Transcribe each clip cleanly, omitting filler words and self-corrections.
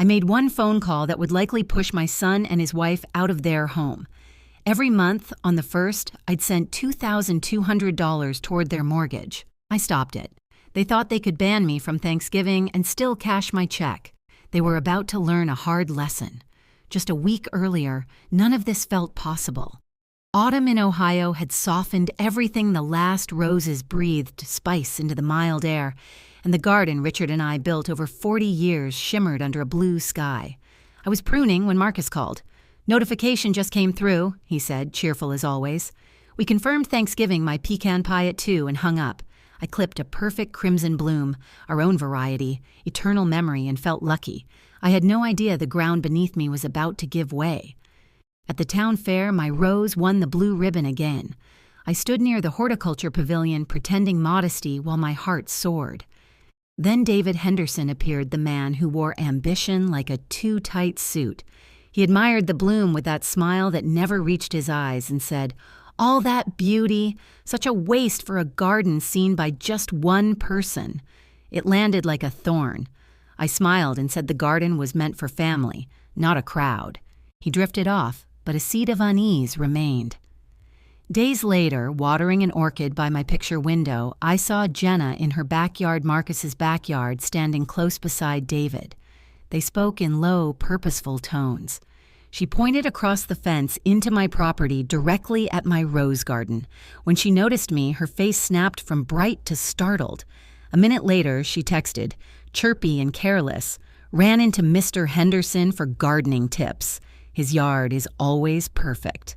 I made one phone call that would likely push my son and his wife out of their home. Every month, on the 1st, I'd sent $2,200 toward their mortgage. I stopped it. They thought they could ban me from Thanksgiving and still cash my check. They were about to learn a hard lesson. Just a week earlier, none of this felt possible. Autumn in Ohio had softened everything the last roses breathed spice into the mild air, and the garden Richard and I built over 40 years shimmered under a blue sky. I was pruning when Marcus called. "Notification just came through," he said, cheerful as always. We confirmed Thanksgiving my pecan pie at 2 and hung up. I clipped a perfect crimson bloom, our own variety, eternal memory, and felt lucky. I had no idea the ground beneath me was about to give way. At the town fair, my rose won the blue ribbon again. I stood near the horticulture pavilion pretending modesty while my heart soared. Then David Henderson appeared, the man who wore ambition like a too-tight suit. He admired the bloom with that smile that never reached his eyes and said, "All that beauty, such a waste for a garden seen by just one person." It landed like a thorn. I smiled and said the garden was meant for family, not a crowd. He drifted off, but a seed of unease remained. Days later, watering an orchid by my picture window, I saw Jenna in her backyard, Marcus's backyard, standing close beside David. They spoke in low, purposeful tones. She pointed across the fence into my property directly at my rose garden. When she noticed me, her face snapped from bright to startled. A minute later, she texted, chirpy and careless, "Ran into Mr. Henderson for gardening tips. His yard is always perfect."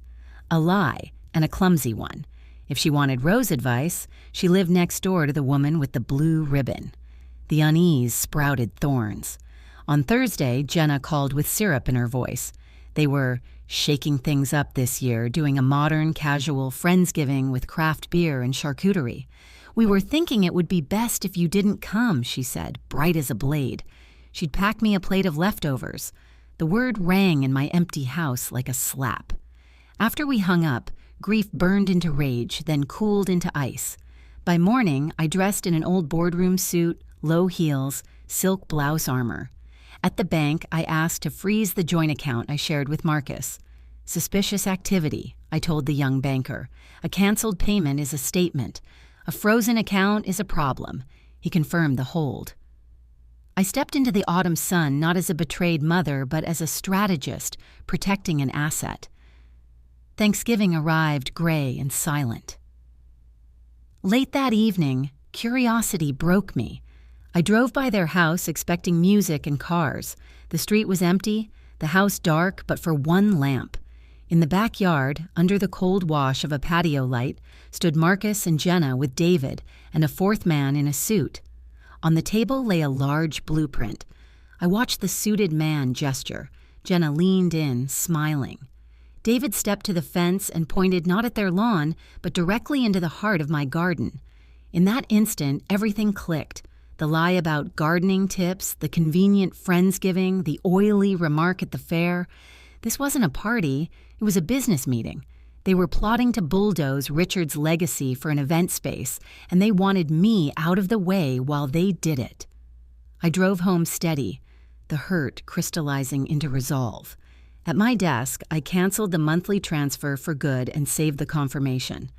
A lie, and a clumsy one. If she wanted rose advice, she lived next door to the woman with the blue ribbon. The unease sprouted thorns. On Thursday, Jenna called with syrup in her voice. They were shaking things up this year, doing a modern, casual Friendsgiving with craft beer and charcuterie. "We were thinking it would be best if you didn't come," she said, bright as a blade. She'd packed me a plate of leftovers. The word rang in my empty house like a slap. After we hung up, grief burned into rage, then cooled into ice. By morning, I dressed in an old boardroom suit, low heels, silk blouse armor. At the bank, I asked to freeze the joint account I shared with Marcus. "Suspicious activity," I told the young banker. "A canceled payment is a statement. A frozen account is a problem." He confirmed the hold. I stepped into the autumn sun not as a betrayed mother, but as a strategist protecting an asset. Thanksgiving arrived gray and silent. Late that evening, curiosity broke me. I drove by their house expecting music and cars. The street was empty, the house dark but for one lamp. In the backyard, under the cold wash of a patio light, stood Marcus and Jenna with David and a fourth man in a suit. On the table lay a large blueprint. I watched the suited man gesture. Jenna leaned in, smiling. David stepped to the fence and pointed not at their lawn, but directly into the heart of my garden. In that instant, everything clicked. The lie about gardening tips, the convenient Friendsgiving, the oily remark at the fair. This wasn't a party, it was a business meeting. They were plotting to bulldoze Richard's legacy for an event space, and they wanted me out of the way while they did it. I drove home steady, the hurt crystallizing into resolve. At my desk, I canceled the monthly transfer for good and saved the confirmation.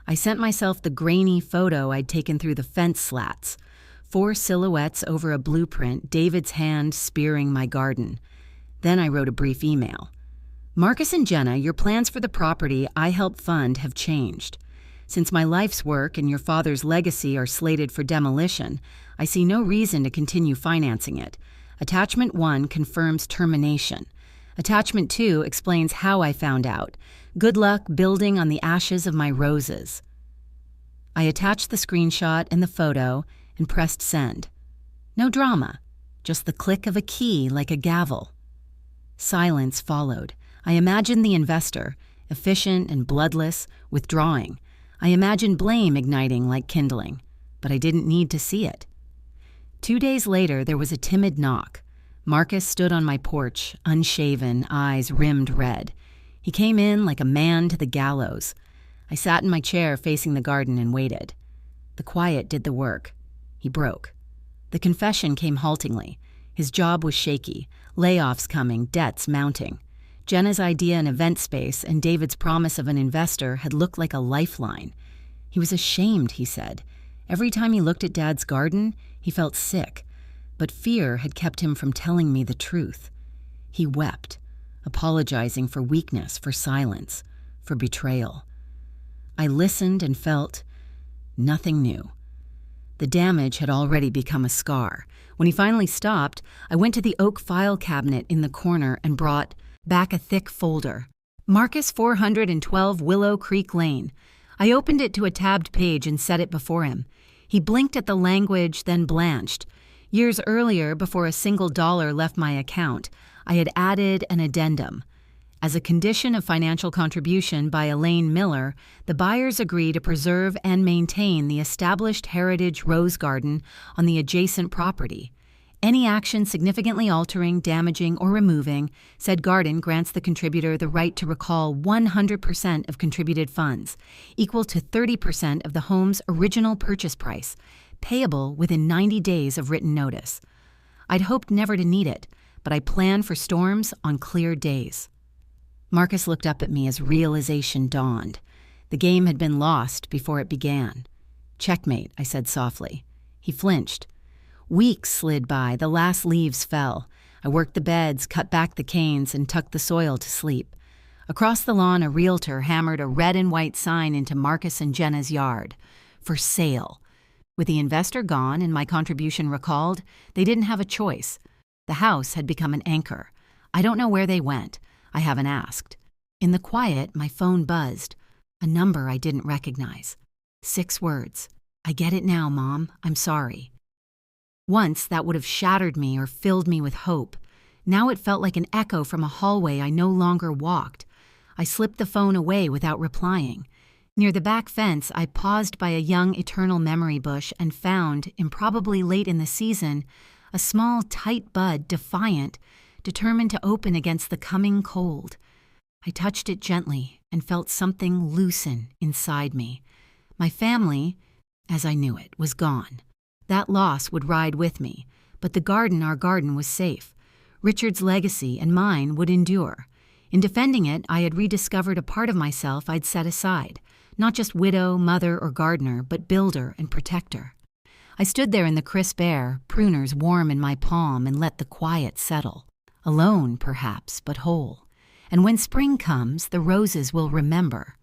I sent myself the grainy photo I'd taken through the fence slats. 4 silhouettes over a blueprint, David's hand spearing my garden. Then I wrote a brief email. "Marcus and Jenna, your plans for the property I help fund have changed. Since my life's work and your father's legacy are slated for demolition, I see no reason to continue financing it. Attachment 1 confirms termination. Attachment 2 explains how I found out. Good luck building on the ashes of my roses." I attached the screenshot and the photo and pressed send. No drama, just the click of a key like a gavel. Silence followed. I imagined the investor, efficient and bloodless, withdrawing. I imagined blame igniting like kindling, but I didn't need to see it. 2 days later, there was a timid knock. Marcus stood on my porch, unshaven, eyes rimmed red. He came in like a man to the gallows. I sat in my chair facing the garden and waited. The quiet did the work. He broke. The confession came haltingly. His job was shaky, Layoffs coming, debts mounting. Jenna's idea an event space and David's promise of an investor had looked like a lifeline. He was ashamed, he said. Every time he looked at Dad's garden, he felt sick, but fear had kept him from telling me the truth. He wept, apologizing for weakness, for silence, for betrayal. I listened and felt nothing new. The damage had already become a scar. When he finally stopped, I went to the oak file cabinet in the corner and brought back a thick folder. Marcus 412 Willow Creek Lane. I opened it to a tabbed page and set it before him. He blinked at the language, then blanched. Years earlier, before a single dollar left my account, I had added an addendum. As a condition of financial contribution by Elaine Miller, the buyers agree to preserve and maintain the established heritage rose garden on the adjacent property. Any action significantly altering, damaging, or removing said garden grants the contributor the right to recall 100% of contributed funds, equal to 30% of the home's original purchase price, payable within 90 days of written notice. I'd hoped never to need it, but I planned for storms on clear days. Marcus looked up at me as realization dawned. The game had been lost before it began. "Checkmate," I said softly. He flinched. Weeks slid by, the last leaves fell. I worked the beds, cut back the canes, and tucked the soil to sleep. Across the lawn, a realtor hammered a red and white sign into Marcus and Jenna's yard. For sale. With the investor gone and my contribution recalled, they didn't have a choice. The house had become an anchor. I don't know where they went. I haven't asked. In the quiet, my phone buzzed. A number I didn't recognize. 6 words. "I get it now, Mom. I'm sorry." Once that would have shattered me or filled me with hope. Now it felt like an echo from a hallway I no longer walked. I slipped the phone away without replying. Near the back fence, I paused by a young eternal memory bush and found, improbably late in the season, a small, tight bud, defiant, determined to open against the coming cold. I touched it gently and felt something loosen inside me. My family, as I knew it, was gone. That loss would ride with me, but our garden was safe. Richard's legacy and mine would endure. In defending it, I had rediscovered a part of myself I'd set aside, not just widow, mother, or gardener, but builder and protector. I stood there in the crisp air, pruners warm in my palm, and let the quiet settle. Alone, perhaps, but whole. And when spring comes, the roses will remember.